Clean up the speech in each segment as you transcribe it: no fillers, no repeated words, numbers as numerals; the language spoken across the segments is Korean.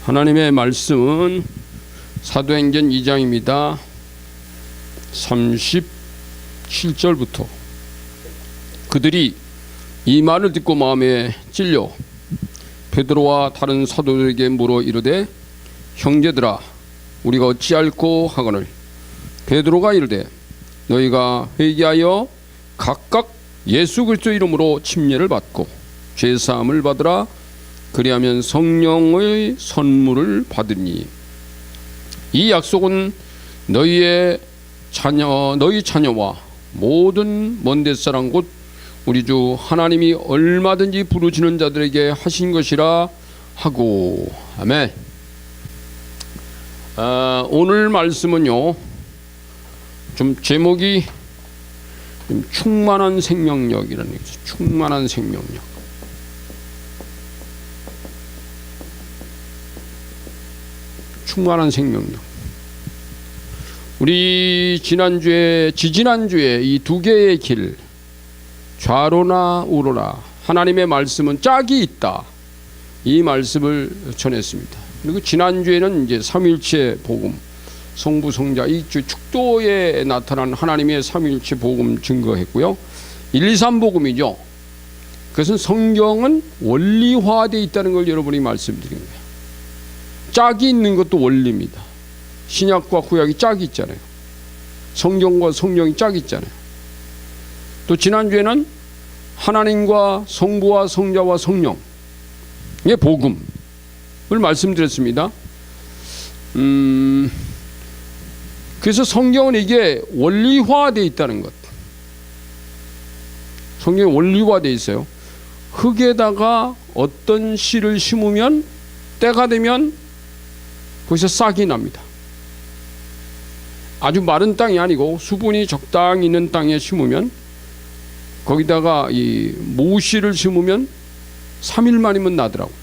하나님의 말씀은 사도행전 2장입니다. 37절부터 그들이 이 말을 듣고 마음에 찔려 베드로와 다른 사도들에게 물어 이르되 형제들아 우리가 어찌할꼬 하거늘 베드로가 이르되 너희가 회개하여 각각 예수 그리스도 이름으로 침례를 받고 죄사함을 받으라 그리하면 성령의 선물을 받으니 이 약속은 너희 자녀와 모든 먼데 사람 곧 우리 주 하나님이 얼마든지 부르시는 자들에게 하신 것이라 하고 아멘. 오늘 말씀은요 좀 제목이 좀 충만한 생명력이라는 얘기죠. 충만한 생명력. 충만한 생명력. 우리 지지난주에 이 두 개의 길, 좌로나 우로나 하나님의 말씀은 짝이 있다. 이 말씀을 전했습니다. 그리고 지난주에는 이제 삼위일체 복음, 성부, 성자, 이 축도에 나타난 하나님의 삼위일체 복음 증거했고요. 1, 2, 3 복음이죠. 그것은 성경은 원리화되어 있다는 걸 여러분이 말씀드린 거예요. 짝이 있는 것도 원리입니다. 신약과 구약이 짝이 있잖아요. 성경과 성령이 짝이 있잖아요. 또 지난주에는 하나님과 성부와 성자와 성령의 복음을 말씀드렸습니다. 그래서 성경은 이게 원리화되어 있다는 것. 성경이 원리화되어 있어요. 흙에다가 어떤 씨를 심으면 때가 되면 거기서 싹이 납니다. 아주 마른 땅이 아니고 수분이 적당히 있는 땅에 심으면 거기다가 이 모씨를 심으면 3일 만이면 나더라고요.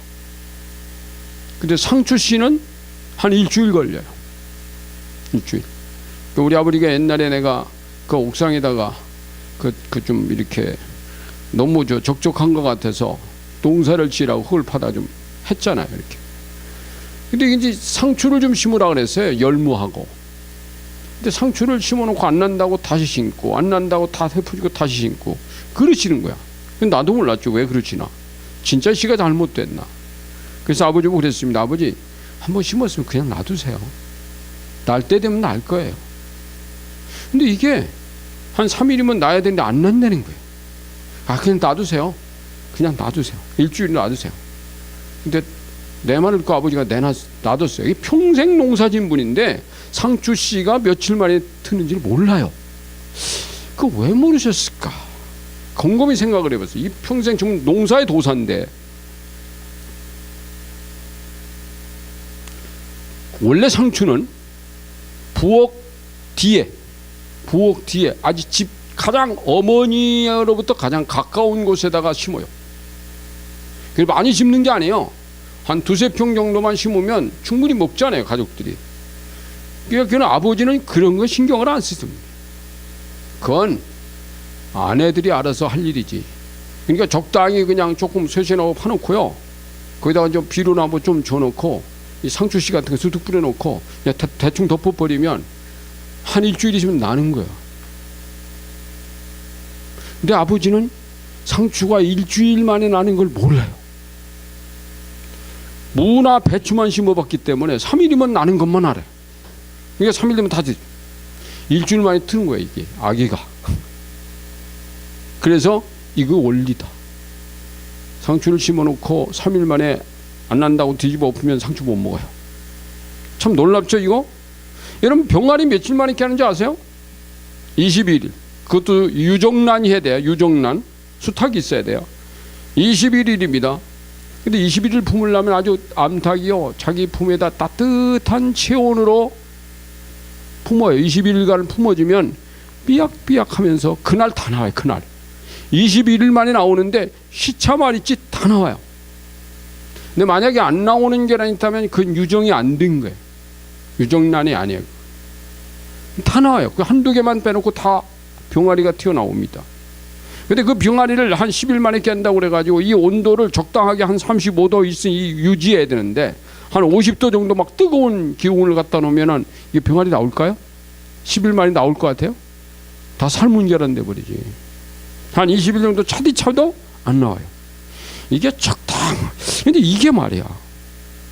근데 상추씨는 한 일주일 걸려요. 일주일. 우리 아버지가 옛날에 내가 그 옥상에다가 그 좀 이렇게 너무 적적한 것 같아서 농사를 지으라고 흙을 파다 좀 했잖아요. 이렇게. 근데 이제 상추를 좀 심으라 그랬어요. 열무하고. 근데 상추를 심어놓고 안 난다고 다시 심고 안 난다고 다 헤프지고 다시 심고 그러시는 거야. 근데 나도 몰랐죠. 왜 그러지나. 진짜 씨가 잘못됐나. 그래서 아버지 보고 그랬습니다. 아버지 한번 심었으면 그냥 놔두세요. 날 때 되면 날 거예요. 근데 이게 한 3일이면 나야 되는데 안 난다는 거예요. 그냥 놔두세요. 그냥 놔두세요. 일주일 놔두세요. 근데 내 말을 듣고 아버지가 놔뒀어요. 이게 평생 농사진 분인데 상추 씨가 며칠 만에 트는지를 몰라요. 그거 왜 모르셨을까? 곰곰이 생각을 해봤어요. 이 평생 지금 농사의 도사인데 원래 상추는 부엌 뒤에 아주 집 가장 어머니로부터 가장 가까운 곳에다가 심어요. 그래서 많이 심는 게 아니에요. 한 2~3평 정도만 심으면 충분히 먹잖아요, 가족들이. 그러니까 아버지는 그런 거 신경을 안 쓰습니다. 그건 아내들이 알아서 할 일이지. 그러니까 적당히 그냥 조금 쇠신하고 파놓고요. 거기다가 좀 비료나무 좀 줘놓고 이 상추씨 같은 거 쑥쑥 뿌려놓고 그냥 대충 덮어버리면 한 일주일 있으면 나는 거야. 근데 아버지는 상추가 일주일 만에 나는 걸 몰라요. 무나 배추만 심어봤기 때문에 3일이면 나는 것만 알아요. 그러니까 3일 되면 다 일주일 만에 트는 거예요. 이게 아기가. 그래서 이거 원리다. 상추를 심어놓고 3일 만에 안 난다고 뒤집어 엎으면 상추 못 먹어요. 참 놀랍죠 이거? 여러분 병아리 며칠 만에 이렇게 하는지 아세요? 21일. 그것도 유정란이 해야 돼요. 유정란. 수탉이 있어야 돼요. 21일입니다. 근데 21일 품으려면 아주 암탉이요. 자기 품에다 따뜻한 체온으로 품어요. 21일간을 품어주면 삐약삐약 하면서 그날 다 나와요. 그날. 21일 만에 나오는데 시차만 있지 다 나와요. 근데 만약에 안 나오는 게 있다면 그건 유정이 안 된 거예요. 유정란이 아니에요. 다 나와요. 그 한두 개만 빼놓고 다 병아리가 튀어나옵니다. 근데 그 병아리를 한 10일 만에 깬다고 그래가지고 이 온도를 적당하게 한 35도 있으니 유지해야 되는데 한 50도 정도 막 뜨거운 기온을 갖다 놓으면은 이게 병아리 나올까요? 11마리 나올 것 같아요? 다 삶은 계란 돼 버리지. 한 20일 정도 차디차도 안 나와요. 이게 근데 이게 말이야.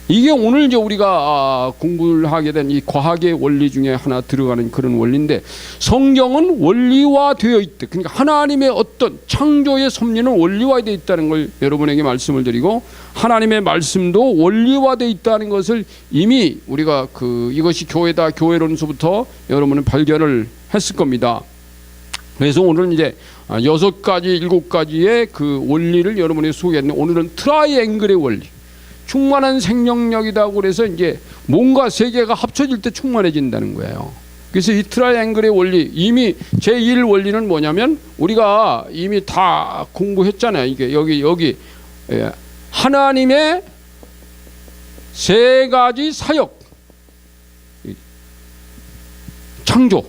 이게 오늘 이제 우리가 공부를 하게 된 이 과학의 원리 중에 하나 들어가는 그런 원리인데, 성경은 원리화되어 있다. 그러니까 하나님의 어떤 창조의 섭리는 원리화되어 있다는 걸 여러분에게 말씀을 드리고, 하나님의 말씀도 원리화되어 있다는 것을 이미 우리가 이것이 교회다, 교회론서부터 여러분은 발견을 했을 겁니다. 그래서 오늘은 이제 6가지, 7가지의 그 원리를 여러분에게 소개했는데, 오늘은 트라이앵글의 원리. 충만한 생명력이다. 그래서 이제 뭔가 세 개가 합쳐질 때 충만해진다는 거예요. 그래서 이 트라이앵글의 원리, 이미 제1 원리는 뭐냐면 우리가 이미 다 공부했잖아요. 이게 여기 하나님의 세 가지 사역, 창조.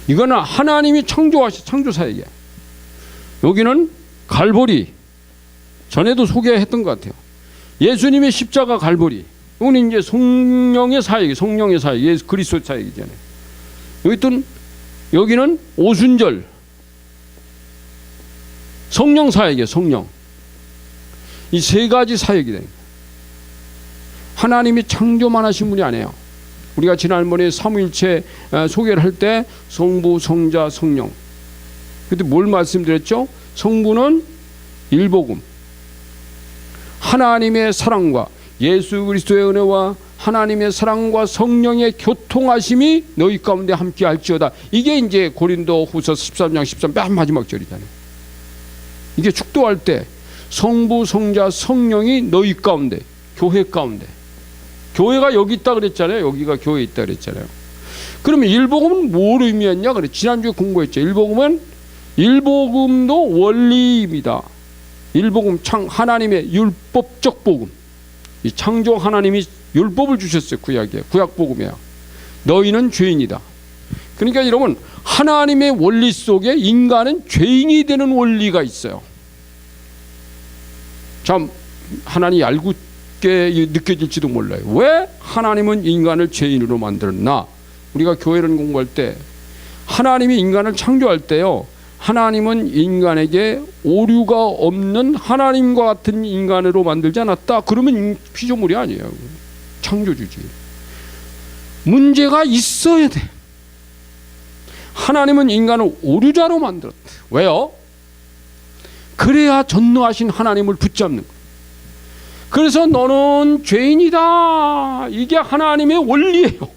이거는 하나님이 창조 사역이야. 여기는 갈보리. 전에도 소개했던 것 같아요. 예수님의 십자가 갈보리. 이거는 이제 성령의 사역, 예수 그리스도 사역이잖아요. 여기는 오순절, 성령 사역이에요. 성령. 이 세 가지 사역이 돼요. 하나님이 창조만 하신 분이 아니에요. 우리가 지난번에 삼위일체 소개를 할 때 성부, 성자, 성령. 그때 뭘 말씀드렸죠? 성부는 일복음. 하나님의 사랑과 예수 그리스도의 은혜와 하나님의 사랑과 성령의 교통하심이 너희 가운데 함께 할지어다. 이게 이제 고린도 후서 13장 13 맨 마지막 절이잖아요. 이게 축도할 때 성부, 성자, 성령이 너희 가운데, 교회 가운데. 교회가 여기 있다 그랬잖아요. 여기가 교회에 있다 그랬잖아요. 그러면 일복음은 뭘 의미했냐? 그래. 지난주에 공부했죠. 일복음도 원리입니다. 일복음 하나님의 율법적 복음. 이 창조 하나님이 율법을 주셨어요. 구약 복음이야. 너희는 죄인이다. 그러니까 여러분, 하나님의 원리 속에 인간은 죄인이 되는 원리가 있어요. 참 하나님이 얄궂게 느껴질지도 몰라요. 왜 하나님은 인간을 죄인으로 만들었나? 우리가 교회를 공부할 때 하나님이 인간을 창조할 때요, 하나님은 인간에게 오류가 없는 하나님과 같은 인간으로 만들지 않았다. 그러면 피조물이 아니에요. 창조주지. 문제가 있어야 돼. 하나님은 인간을 오류자로 만들었다. 왜요? 그래야 전능하신 하나님을 붙잡는 거예요. 그래서 너는 죄인이다. 이게 하나님의 원리예요.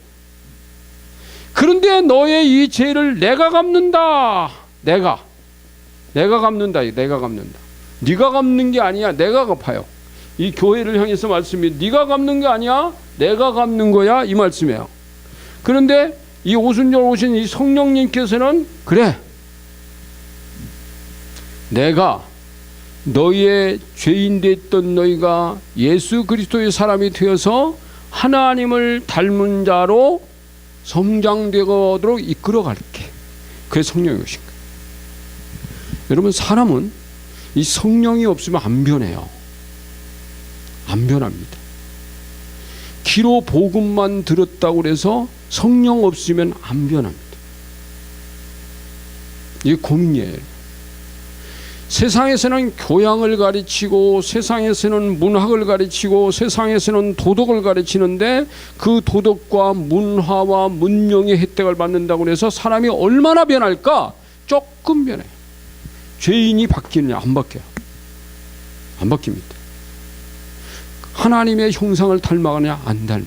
그런데 너의 이 죄를 내가 갚는다. 내가 갚는다. 네가 갚는 게 아니야. 내가 갚아요. 이 교회를 향해서 말씀이 네가 갚는 게 아니야. 내가 갚는 거야. 이 말씀이에요. 그런데 이 오순절 오신 이 성령님께서는 그래. 내가 너희의 죄인 됐던 너희가 예수 그리스도의 사람이 되어서 하나님을 닮은 자로 성장되도록 이끌어 갈게. 그게 성령이 오신 거예요. 여러분, 사람은 이 성령이 없으면 안 변해요. 안 변합니다. 귀로 복음만 들었다고 해서 성령 없으면 안 변합니다. 이게 고민이에요. 세상에서는 교양을 가르치고, 세상에서는 문학을 가르치고, 세상에서는 도덕을 가르치는데 그 도덕과 문화와 문명의 혜택을 받는다고 해서 사람이 얼마나 변할까? 조금 변해요. 죄인이 바뀌느냐? 안 바뀌어요. 안 바뀝니다. 하나님의 형상을 닮아가느냐? 안 닮아.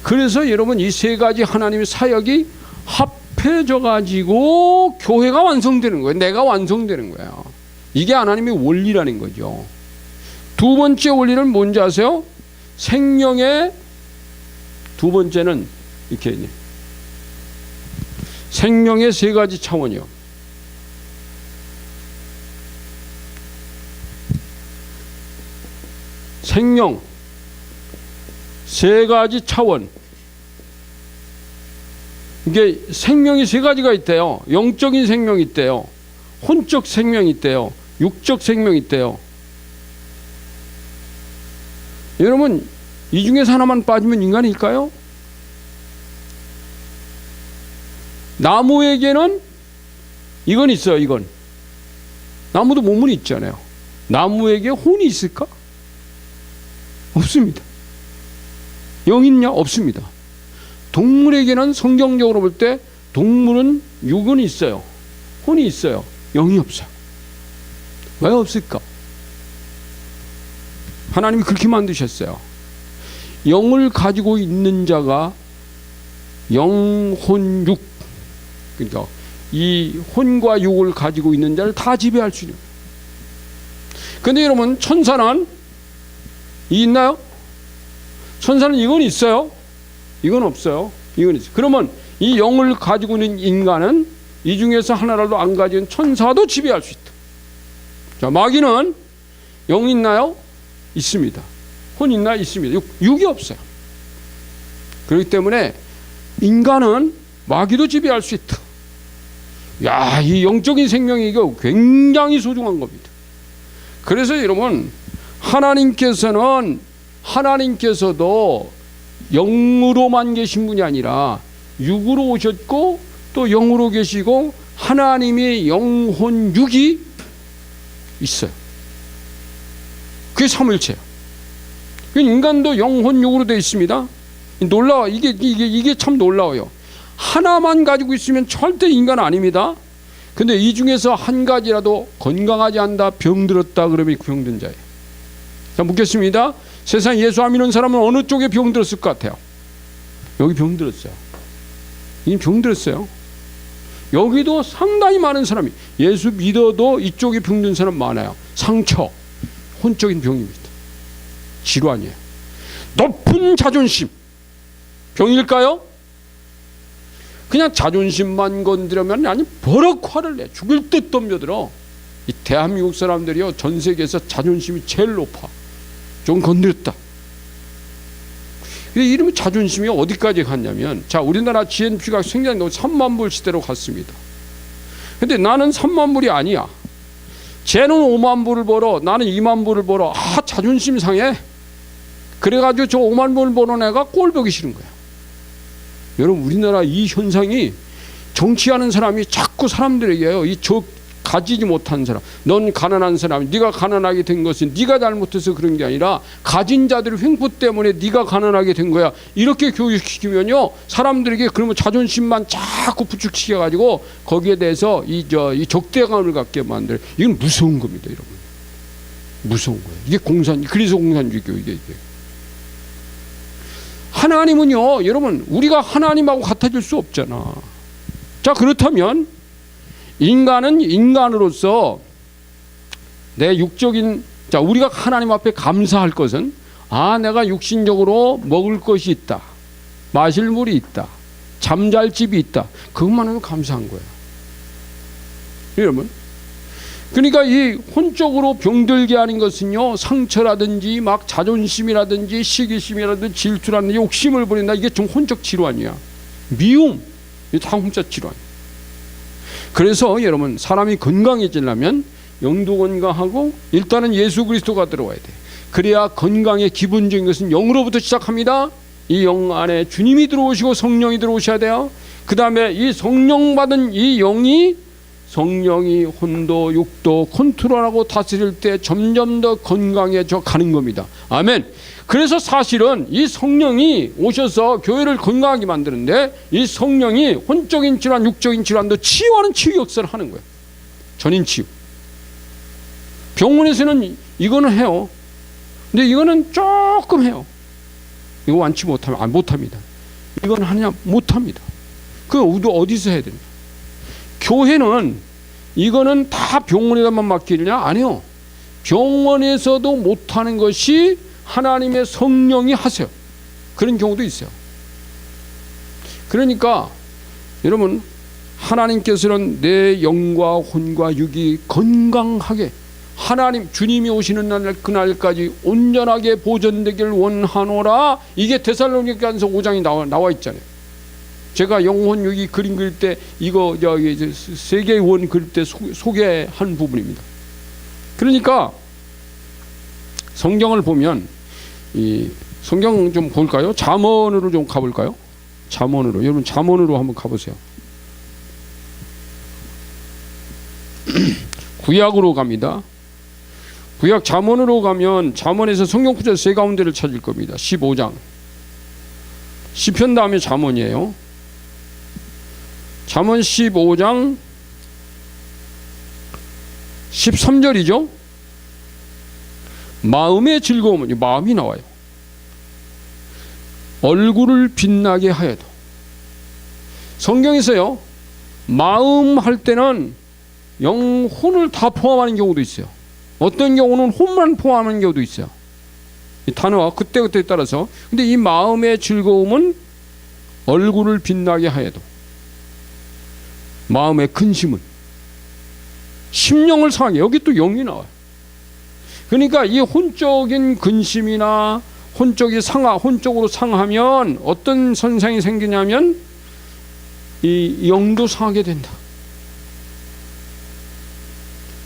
그래서 여러분, 이 세 가지 하나님의 사역이 합해져 가지고 교회가 완성되는 거예요. 내가 완성되는 거예요. 이게 하나님의 원리라는 거죠. 두 번째 원리는 뭔지 아세요? 생명의 두 번째는 이렇게 생명의 세 가지 차원이요. 생명 세 가지 차원. 이게 생명이 세 가지가 있대요. 영적인 생명이 있대요. 혼적 생명이 있대요. 육적 생명이 있대요. 여러분, 이 중에서 하나만 빠지면 인간일까요? 나무에게는 이건 있어요. 이건 나무도 몸은 있잖아요. 나무에게 혼이 있을까? 없습니다. 영 있냐? 없습니다. 동물에게는 성경적으로 볼 때 동물은 육은 있어요. 혼이 있어요. 영이 없어요. 왜 없을까? 하나님이 그렇게 만드셨어요. 영을 가지고 있는 자가 영혼육, 그러니까 이 혼과 육을 가지고 있는 자를 다 지배할 수 있는 거예요. 그런데 여러분, 천사는 있나요? 천사는 이건 있어요. 이건 없어요. 이건 있어요. 그러면 이 영을 가지고 있는 인간은 이 중에서 하나라도 안 가진 천사도 지배할 수 있다. 자, 마귀는 영 있나요? 있습니다. 혼 있나? 있습니다. 육이 없어요. 그렇기 때문에 인간은 마귀도 지배할 수 있다. 야, 이 영적인 생명이 이거 굉장히 소중한 겁니다. 그래서 여러분, 하나님께서도 영으로만 계신 분이 아니라 육으로 오셨고 또 영으로 계시고 하나님의 영혼 육이 있어요. 그게 삼일체예요. 인간도 영혼 육으로 되어 있습니다. 놀라워. 이게 참 놀라워요. 하나만 가지고 있으면 절대 인간 아닙니다. 근데 이 중에서 한 가지라도 건강하지 않다, 병들었다 그러면 병든 자예요. 자, 묻겠습니다. 세상 예수 안 믿는 사람은 어느 쪽에 병들었을 것 같아요? 여기 병들었어요. 이 병들었어요. 여기도 상당히 많은 사람이 예수 믿어도 이쪽에 병든 사람 많아요. 상처, 혼적인 병입니다. 질환이에요. 높은 자존심, 병일까요? 그냥 자존심만 건드리면 아니 버럭 화를 내 죽을 듯 덤벼들어. 이 대한민국 사람들이요, 전 세계에서 자존심이 제일 높아. 좀 건드렸다. 이름이 자존심이 어디까지 갔냐면, 자, 우리나라 GNP가 굉장히 3만 불 시대로 갔습니다. 근데 나는 3만 불이 아니야. 쟤는 5만 불을 벌어, 나는 2만 불을 벌어. 아, 자존심 상해. 그래가지고 저 5만 불을 버는 애가 꼴 보기 싫은 거야. 여러분, 우리나라 이 현상이 정치하는 사람이 자꾸 사람들에게요, 가지지 못한 사람, 넌 가난한 사람, 네가 가난하게 된 것은 네가 잘못해서 그런 게 아니라 가진 자들의 횡포 때문에 네가 가난하게 된 거야. 이렇게 교육시키면요, 사람들에게 그러면 자존심만 자꾸 부축시켜가지고 거기에 대해서 이 적대감을 갖게 만들. 이건 무서운 겁니다, 여러분. 무서운 거예요. 이게 그래서 공산주의고 이게. 하나님은요, 여러분, 우리가 하나님하고 같아질 수 없잖아. 자, 그렇다면 인간은 인간으로서 내 육적인, 자, 우리가 하나님 앞에 감사할 것은, 아, 내가 육신적으로 먹을 것이 있다, 마실 물이 있다, 잠잘 집이 있다, 그것만으로 감사한 거야. 여러분, 그러니까 이 혼적으로 병들게 하는 것은요, 상처라든지 막 자존심이라든지 시기심이라든지 질투라든지 욕심을 부린다, 이게 좀 혼적 질환이야. 미움, 이게 다 혼적 질환이야. 그래서 여러분, 사람이 건강해지려면 영도 건강하고 일단은 예수 그리스도가 들어와야 돼. 그래야 건강의 기본적인 것은 영으로부터 시작합니다. 이 영 안에 주님이 들어오시고 성령이 들어오셔야 돼요. 그 다음에 이 성령 받은 이 성령이 혼도 육도 컨트롤하고 다스릴 때 점점 더 건강해져 가는 겁니다. 아멘. 그래서 사실은 이 성령이 오셔서 교회를 건강하게 만드는데, 이 성령이 혼적인 질환, 육적인 질환도 치유하는 치유 역사를 하는 거예요. 전인 치유. 병원에서는 이거는 해요. 근데 이거는 조금 해요. 이거 완치 못합니다. 이건 하냐? 못합니다. 그거 어디서 해야 됩니까? 교회는 이거는 다 병원에다만 맡기느냐? 아니요. 병원에서도 못하는 것이 하나님의 성령이 하세요. 그런 경우도 있어요. 그러니까 여러분, 하나님께서는 내 영과 혼과 육이 건강하게, 하나님 주님이 오시는 날 그날까지 온전하게 보존되기를 원하노라. 이게 데살로니가서 5장이 나와 있잖아요. 제가 영혼 육이 그림 그릴 때 이거 세계의 원 그릴 때 소개한 부분입니다. 그러니까 성경을 보면 이 성경 좀 볼까요? 잠언으로 좀 가볼까요? 잠언으로. 여러분 잠언으로 한번 가보세요. 구약으로 갑니다. 구약 잠언으로 가면 잠언에서 성경 구절 세 가운데를 찾을 겁니다. 15장. 시편 다음에 잠언이에요. 잠언 15장 13절이죠. 마음의 즐거움은, 마음이 나와요. 얼굴을 빛나게 하여도. 성경에서요, 마음 할 때는 영혼을 다 포함하는 경우도 있어요. 어떤 경우는 혼만 포함하는 경우도 있어요. 이 단어가 그때그때에 따라서. 근데 이 마음의 즐거움은 얼굴을 빛나게 하여도, 마음의 근심은 심령을 상하게. 여기 또 영이 나와요. 그러니까 이 혼적인 근심이나 혼적으로 상하면 어떤 선상이 생기냐면 이 영도 상하게 된다.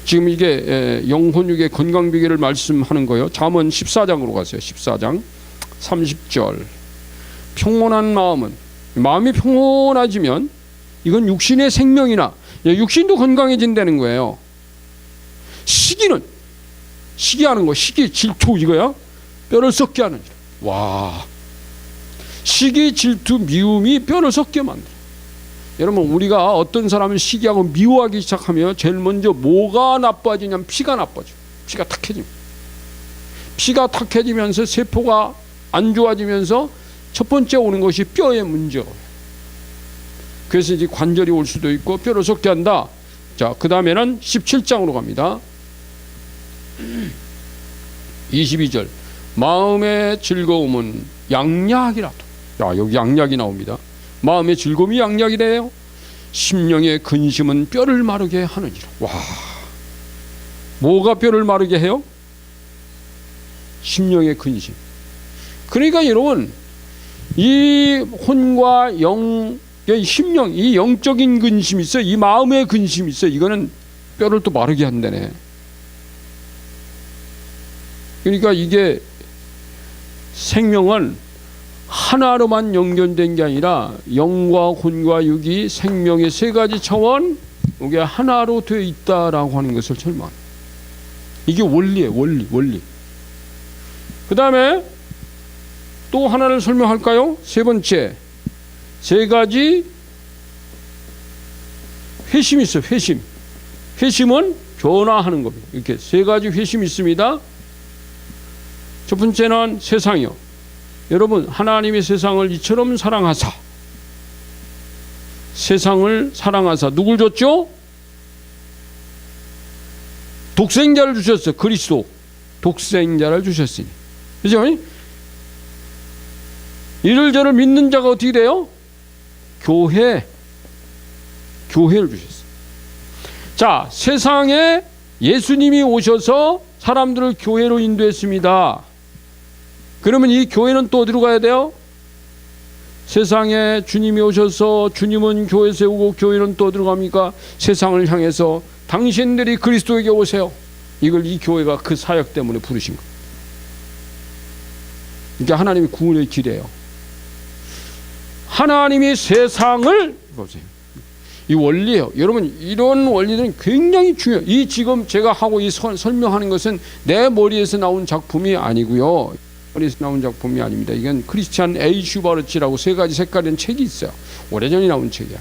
지금 이게 영혼육의 건강비결을 말씀하는 거예요. 잠언 14장으로 가세요. 14장 30절. 평온한 마음은, 마음이 평온해지면 이건 육신의 생명이나 육신도 건강해진다는 거예요. 시기하는 거, 시기, 질투 이거야. 뼈를 썩게 하는 일. 와, 시기, 질투, 미움이 뼈를 썩게 만들어. 여러분, 우리가 어떤 사람을 시기하고 미워하기 시작하면 제일 먼저 뭐가 나빠지냐면 피가 나빠져. 피가 탁해집니다. 피가 탁해지면서 세포가 안 좋아지면서 첫 번째 오는 것이 뼈의 문제가. 그래서 이제 관절이 올 수도 있고 뼈를 썩게 한다. 자, 그 다음에는 17장으로 갑니다. 22절. 마음의 즐거움은 양약이라도. 야, 여기 양약이 나옵니다. 마음의 즐거움이 양약이래요. 심령의 근심은 뼈를 마르게 하느니라. 와, 뭐가 뼈를 마르게 해요? 심령의 근심. 그러니까 여러분, 이 혼과 영, 심령, 이 영적인 근심이 있어요. 이 마음의 근심이 있어요. 이거는 뼈를 또 마르게 한다네. 그러니까 이게 생명은 하나로만 연결된 게 아니라 영과 혼과 육이 생명의 세 가지 차원, 이게 하나로 되어 있다라고 하는 것을 설명합니다. 이게 원리예요. 원리. 그 다음에 또 하나를 설명할까요? 세 번째, 세 가지 회심이 있어요. 회심은 변화하는 겁니다. 이렇게 세 가지 회심이 있습니다. 첫 번째는 세상이요. 여러분, 하나님이 세상을 이처럼 사랑하사, 세상을 사랑하사 누굴 줬죠? 독생자를 주셨어요. 그리스도 독생자를 주셨으니. 그죠? 이를 저를 믿는 자가 어떻게 돼요? 교회를 주셨어요. 자, 세상에 예수님이 오셔서 사람들을 교회로 인도했습니다. 그러면 이 교회는 또 어디로 가야 돼요? 세상에 주님이 오셔서 주님은 교회 세우고 교회는 또 어디로 갑니까? 세상을 향해서 당신들이 그리스도에게 오세요. 이 교회가 그 사역 때문에 부르신 거예요. 이게 하나님의 구원의 길이에요. 하나님이 세상을, 보세요. 이 원리예요. 여러분, 이런 원리들은 굉장히 중요해요. 이 지금 제가 하고 이 설명하는 것은 내 머리에서 나온 작품이 아니고요. 머리에서 나온 작품이 아닙니다. 이건 크리스찬 A. 슈바르츠라고 세 가지 색깔의 책이 있어요. 오래전에 나온 책이야.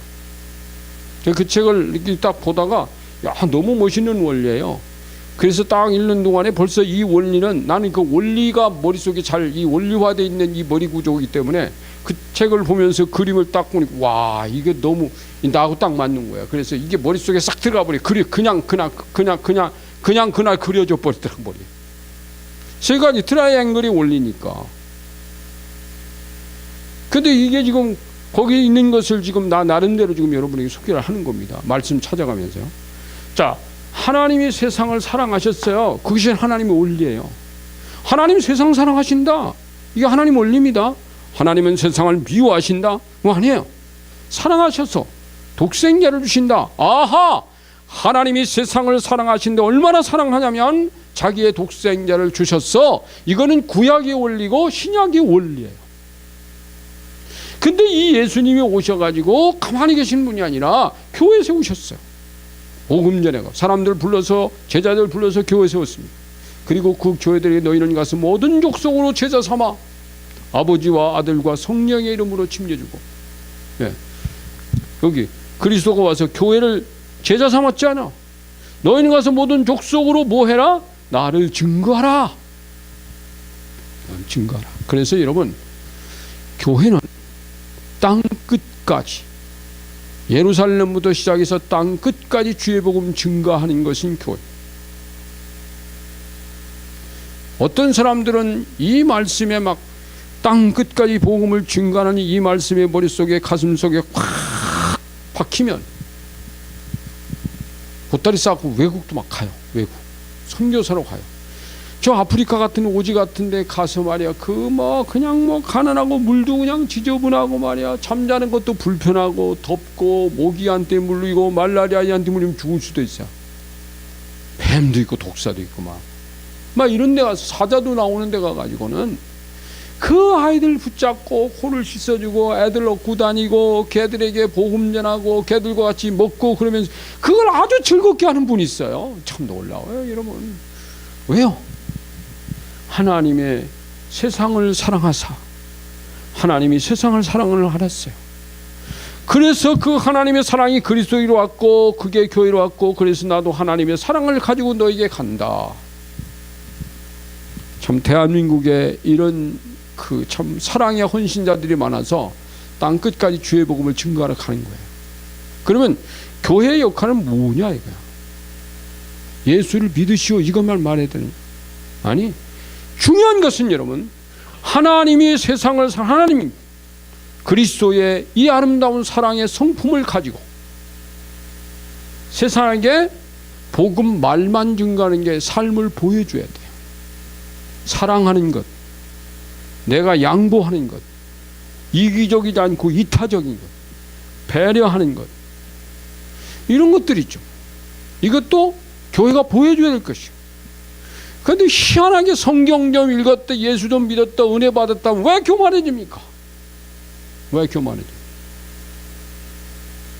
그 책을 이렇게 딱 보다가, 야, 너무 멋있는 원리예요. 그래서 딱 읽는 동안에 벌써 이 원리는, 나는 그 원리가 머릿속에 잘 이 원리화되어 있는 이 머리 구조이기 때문에 그 책을 보면서 그림을 딱 보니까, 와, 이게 너무 나하고 딱 맞는 거야. 그래서 이게 머릿속에 싹 들어가 버려. 그냥 그날 그려져 버리더라고, 머리. 세 가지 트라이앵글이 원리니까. 근데 이게 지금 거기 있는 것을 지금 나 나름대로 지금 여러분에게 소개를 하는 겁니다. 말씀 찾아가면서요. 자, 하나님이 세상을 사랑하셨어요. 그것이 하나님의 원리예요. 하나님 세상 사랑하신다. 이게 하나님 원리입니다. 하나님은 세상을 미워하신다? 뭐 아니에요. 사랑하셔서 독생자를 주신다. 아하! 하나님이 세상을 사랑하신데 얼마나 사랑하냐면 자기의 독생자를 주셨어. 이거는 구약의 원리고 신약의 원리예요. 근데 이 예수님이 오셔가지고 가만히 계신 분이 아니라 교회 세우셨어요. 복음 전에 사람들 불러서, 제자들 불러서 교회 세웠습니다. 그리고 그 교회들에게 너희는 가서 모든 족속으로 제자 삼아 아버지와 아들과 성령의 이름으로 침례주고. 예. 여기 그리스도가 와서 교회를 제자 삼았지 않아. 너희는 가서 모든 족속으로 뭐 해라? 나를 증거하라. 증거하라. 그래서 여러분, 교회는 땅 끝까지, 예루살렘부터 시작해서 땅 끝까지 주의 복음 증거하는 것인 교회. 어떤 사람들은 이 말씀에 막 땅 끝까지 복음을 증거하는 이 말씀의 머릿속에, 가슴속에 확 박히면 보따리 싸고 외국도 막 가요. 외국 선교사로 가요. 저 아프리카 같은 오지 같은 데 가서 말이야, 그냥 가난하고 물도 그냥 지저분하고 말이야, 잠자는 것도 불편하고 덥고 모기한테 물리고 말라리아한테 물리면 죽을 수도 있어. 뱀도 있고 독사도 있고 막 이런 데 가서, 사자도 나오는 데 가가지고는 그 아이들 붙잡고 코를 씻어주고 애들 얻고 다니고 걔들에게 복음 전하고 걔들과 같이 먹고 그러면서 그걸 아주 즐겁게 하는 분이 있어요. 참 놀라워요, 여러분. 왜요? 하나님의 세상을 사랑하사, 하나님이 세상을 사랑을 하셨어요. 그래서 그 하나님의 사랑이 그리스도로 왔고 그게 교회로 왔고, 그래서 나도 하나님의 사랑을 가지고 너에게 간다. 참 대한민국에 이런 참 사랑의 헌신자들이 많아서 땅 끝까지 주의 복음을 증거하러 가는 거예요. 그러면 교회의 역할은 뭐냐 이거야. 예수를 믿으시오 이것만 말해야 되는 거야. 아니, 중요한 것은 여러분, 하나님이 세상을 하나님이 그리스도의 이 아름다운 사랑의 성품을 가지고 세상에게 복음 말만 증거하는 게 삶을 보여줘야 돼요. 사랑하는 것, 내가 양보하는 것, 이기적이지 않고 이타적인 것, 배려하는 것, 이런 것들이죠. 이것도 교회가 보여줘야 될 것이요. 그런데 희한하게 성경 좀 읽었다, 예수 좀 믿었다, 은혜 받았다, 왜 교만해집니까? 왜 교만해집니까?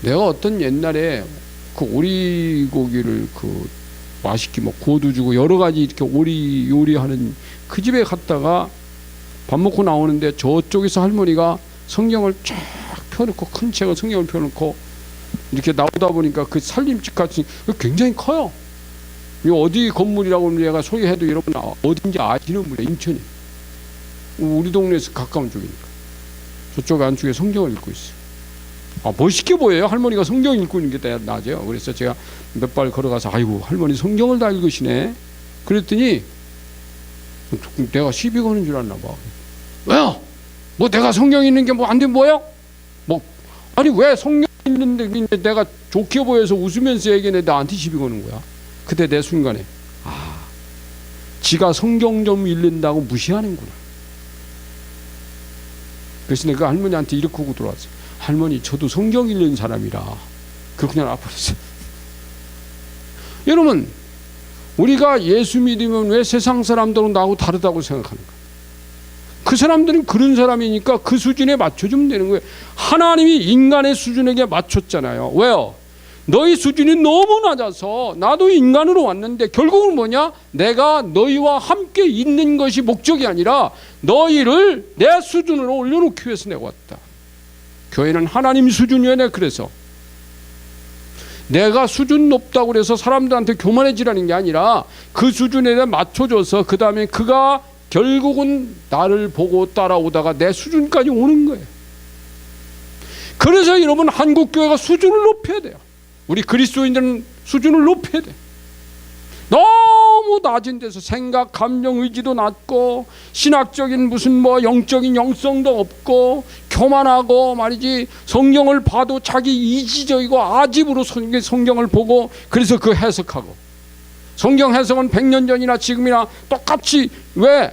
내가 어떤 옛날에 그 오리고기를 맛있게 구워도 주고 여러 가지 이렇게 오리 요리하는 그 집에 갔다가 밥 먹고 나오는데 저쪽에서 할머니가 성경을 쫙 펴놓고, 큰 책을 성경을 펴놓고 이렇게 나오다 보니까 그 살림집 같은 굉장히 커요. 이거 어디 건물이라고 내가 소개해도 여러분 어딘지 아시는 분이에요. 인천이. 우리 동네에서 가까운 쪽이니까. 저쪽 안쪽에 성경을 읽고 있어요. 멋있게 보여요. 할머니가 성경 읽고 있는 게 낮아요. 그래서 제가 몇 발 걸어가서 아이고 할머니 성경을 다 읽으시네. 그랬더니 내가 시비 거는 줄 알나 봐. 왜요? 내가 성경 읽는 게 안 돼 뭐요? 아니 왜 성경 읽는데 내가 좋게 보여서 웃으면서 얘기했는데 나한테 시비 거는 거야. 그때 내 순간에 지가 성경 좀 읽는다고 무시하는구나. 그래서 내가 할머니한테 이렇게 하고 들어왔어요. 할머니 저도 성경 읽는 사람이라. 그냥 아파했어요. 여러분, 우리가 예수 믿으면 왜 세상 사람들은 나하고 다르다고 생각하는가? 그 사람들은 그런 사람이니까 그 수준에 맞춰주면 되는 거예요. 하나님이 인간의 수준에게 맞췄잖아요. 왜요? 너희 수준이 너무 낮아서 나도 인간으로 왔는데 결국은 뭐냐? 내가 너희와 함께 있는 것이 목적이 아니라 너희를 내 수준으로 올려놓기 위해서 내가 왔다. 교회는 하나님 수준이네. 그래서 내가 수준 높다고 그래서 사람들한테 교만해지라는 게 아니라 그 수준에 맞춰줘서 그 다음에 그가 결국은 나를 보고 따라오다가 내 수준까지 오는 거예요. 그래서 여러분, 한국교회가 수준을 높여야 돼요. 우리 그리스도인들은 수준을 높여야 돼. 너무 낮은 데서 생각, 감정, 의지도 낮고 신학적인 무슨 영적인 영성도 없고 교만하고 말이지, 성경을 봐도 자기 이지적이고 아집으로 성경을 보고 그래서 그 해석하고, 성경 해석은 100년 전이나 지금이나 똑같이 왜?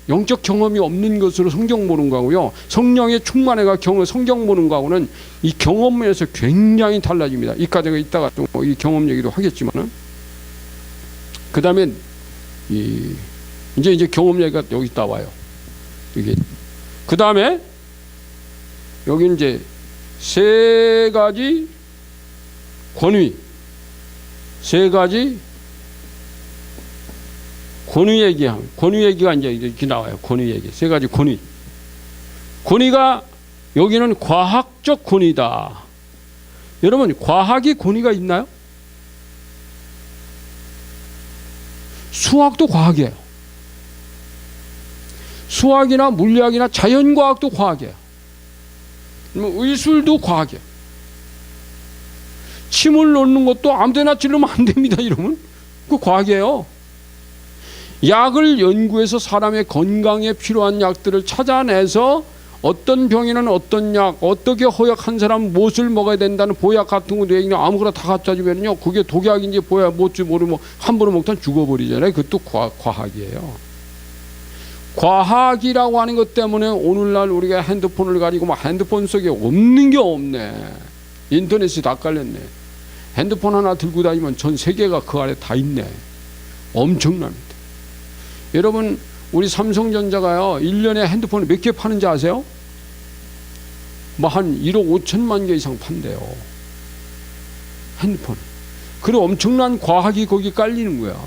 영적 경험이 없는 것으로 성경 보는 거하고요, 성령의 충만해가 성경 보는 거하고는 이 경험에서 굉장히 달라집니다. 이까지가 이따가 또 이 경험 얘기도 하겠지만은, 그 다음에 이제 경험 얘기가 여기 나와요. 이게 그 다음에 여기 이제 세 가지 권위, 세 가지 권위 얘기가 이제 이렇게 나와요. 권위 얘기, 세 가지 권위. 권위가 여기는 과학적 권위다. 여러분, 과학이 권위가 있나요? 수학도 과학이에요. 수학이나 물리학이나 자연과학도 과학이에요. 의술도 과학이에요. 침을 놓는 것도 아무데나 찌르면 안 됩니다. 이러면 그 과학이에요. 약을 연구해서 사람의 건강에 필요한 약들을 찾아내서 어떤 병에는 어떤 약, 어떻게 허약한 사람 무엇을 먹어야 된다는 보약 같은 거 그냥 아무거나 다 갖다 주면요, 그게 독약인지 보약 뭔지 모르면 함부로 먹다 죽어버리잖아요. 그것도 과학이에요. 과학이라고 하는 것 때문에 오늘날 우리가 핸드폰을 가지고 막 핸드폰 속에 없는 게 없네. 인터넷이 다 깔렸네. 핸드폰 하나 들고 다니면 전 세계가 그 안에 다 있네. 엄청납니다. 여러분, 우리 삼성전자가요, 1년에 핸드폰을 몇 개 파는지 아세요? 뭐 한 1억 5천만 개 이상 판대요. 핸드폰. 그리고 엄청난 과학이 거기 깔리는 거야.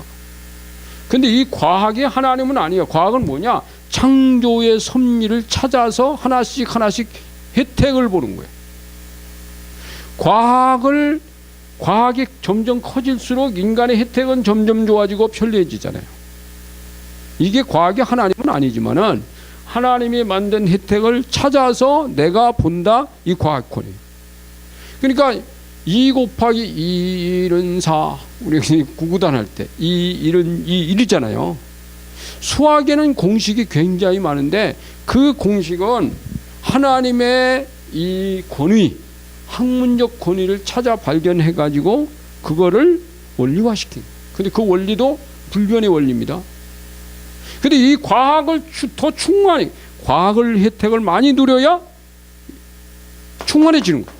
근데 이 과학이 하나님은 아니에요. 과학은 뭐냐? 창조의 섭리를 찾아서 하나씩 하나씩 혜택을 보는 거예요. 과학이 점점 커질수록 인간의 혜택은 점점 좋아지고 편리해지잖아요. 이게 과학이 하나님은 아니지만은 하나님이 만든 혜택을 찾아서 내가 본다, 이 과학권이에요. 그러니까 2 곱하기 2는 4, 우리 구구단 할 때 2는 1이잖아요. 수학에는 공식이 굉장히 많은데 그 공식은 하나님의 이 권위, 학문적 권위를 찾아 발견해 가지고 그거를 원리화시킨. 근데 그 원리도 불변의 원리입니다. 근데 이 과학을 더 충만히, 과학을 혜택을 많이 누려야 충만해지는 거예요.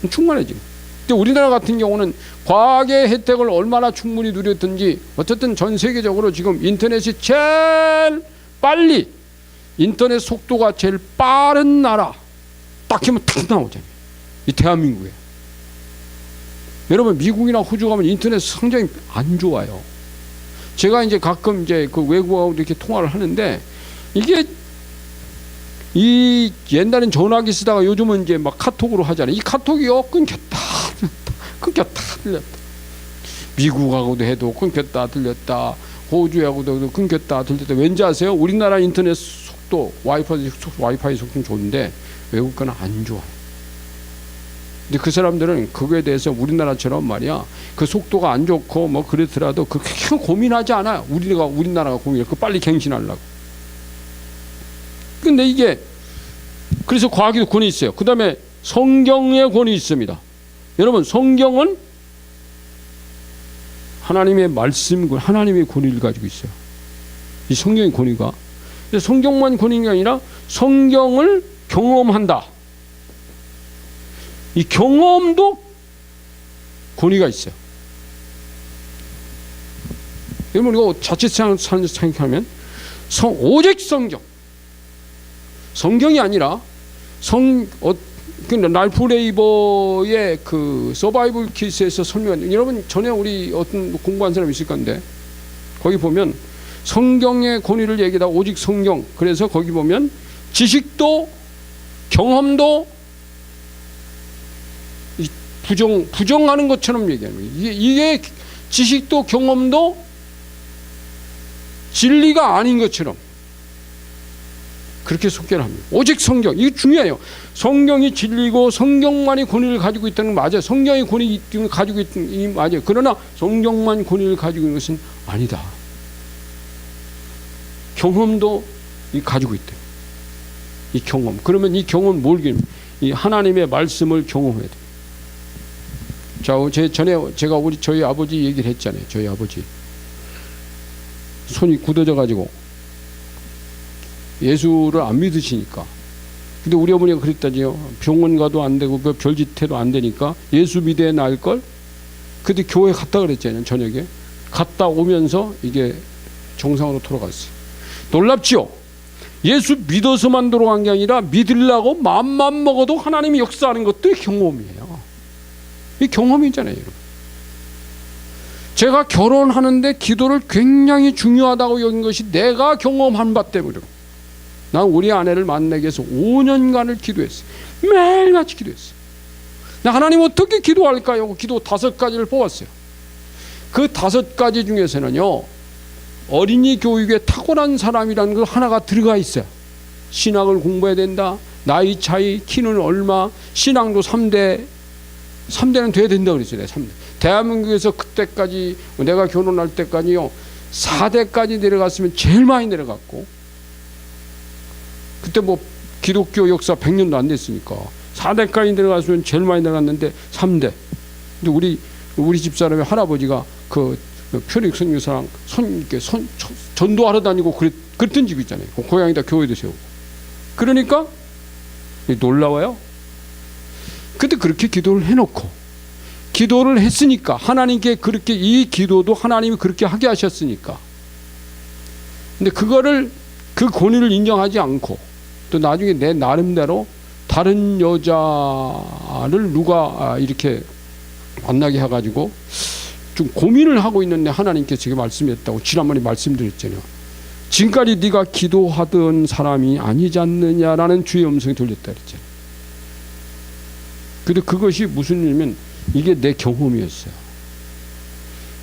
충만해지는. 근데 우리나라 같은 경우는 과학의 혜택을 얼마나 충분히 누렸든지 어쨌든 전 세계적으로 지금 인터넷이 제일 빨리, 인터넷 속도가 제일 빠른 나라 딱 하면 탁 나오잖아요. 이 대한민국에. 여러분, 미국이나 호주 가면 인터넷 상당히 안 좋아요. 제가 이제 가끔 이제 그 외국하고 이렇게 통화를 하는데, 이게 이 옛날엔 전화기 쓰다가 요즘은 이제 막 카톡으로 하잖아요. 이 카톡이요, 끊겼다 들렸다. 미국하고도 해도 끊겼다 들렸다. 호주하고도 끊겼다 들렸다. 왠지 아세요? 우리나라 인터넷 속도 와이파이 속도는 좋은데 외국 거는 안 좋아요. 근데 그 사람들은 그거에 대해서 우리나라처럼 말이야, 그 속도가 안 좋고 뭐 그렇더라도 그렇게 고민하지 않아요. 우리나라가 고민해. 그 빨리 갱신하려고. 근데 이게, 그래서 과학의 권위 있어요. 그 다음에 성경의 권위 있습니다. 여러분, 성경은 하나님의 말씀, 하나님의 권위를 가지고 있어요. 이 성경의 권위가. 성경만 권위가 아니라 성경을 경험한다. 이 경험도 권위가 있어요. 여러분, 이거 자칫 생각하면 오직 성경이 아니라 랄프 레이버의 그 서바이벌 키스에서 설명한, 여러분 전에 우리 어떤 공부한 사람 있을 건데 거기 보면 성경의 권위를 얘기하다 오직 성경. 그래서 거기 보면 지식도 경험도 부정하는 것처럼 얘기하는 거예요. 이게 지식도 경험도 진리가 아닌 것처럼 그렇게 속견을 합니다. 오직 성경. 이게 중요해요. 성경이 진리고 성경만이 권위를 가지고 있다는 건 맞아요. 성경이 권위를 가지고 있다는 게 맞아요. 그러나 성경만 권위를 가지고 있는 것은 아니다. 경험도 가지고 있다. 이 경험. 그러면 이 경험은 뭘 기릅니까? 이 하나님의 말씀을 경험해야 돼요. 자, 전에 제가 저희 아버지 얘기를 했잖아요. 저희 아버지 손이 굳어져 가지고 예수를 안 믿으시니까. 근데 우리 어머니가 그랬다지요. 병원 가도 안 되고 별짓해도 안 되니까 예수 믿어야 나을걸. 근데 교회 갔다 그랬잖아요. 저녁에 갔다 오면서 이게 정상으로 돌아갔어요. 놀랍지요. 예수 믿어서만 돌아간 게 아니라 믿으려고 마음만 먹어도 하나님이 역사하는 것도 경험이에요. 이 경험이잖아요, 여러분. 제가 결혼하는데 기도를 굉장히 중요하다고 여긴 것이 내가 경험한 바 때문이고, 난 우리 아내를 만나기 위해서 5년간을 기도했어요. 매일같이 기도했어요. 하나님 어떻게 기도할까요? 기도 5가지를 뽑았어요. 그 5가지 중에서는요, 어린이 교육에 탁월한 사람이라는 거 하나가 들어가 있어요. 신학을 공부해야 된다. 나이 차이, 키는 얼마, 신앙도 3대는 돼야 된다 그랬어요. 3대. 대한민국에서 그때까지 내가 결혼할 때까지요 4대까지 내려갔으면 제일 많이 내려갔고, 그때 뭐 기독교 역사 100년도 안 됐으니까 4대까지 내려갔으면 제일 많이 내려갔는데 3대. 근데 우리 집사람의 할아버지가 그 표lik 선교사랑 전도하러 다니고 그랬던 집 있잖아요. 그 고향에다 교회도 세우고. 그러니까 놀라워요. 근데 그렇게 기도를 해놓고, 기도를 했으니까 하나님께 그렇게, 이 기도도 하나님이 그렇게 하게 하셨으니까. 근데 그거를, 그 권위를 인정하지 않고 또 나중에 내 나름대로 다른 여자를 누가 이렇게 만나게 해가지고 좀 고민을 하고 있는데 하나님께서 제게 말씀했다고 지난번에 말씀드렸잖아요. 지금까지 네가 기도하던 사람이 아니지 않느냐라는 주의 음성이 들렸다 그랬잖아요. 근데 그것이 무슨 일이면 이게 내 경험이었어요.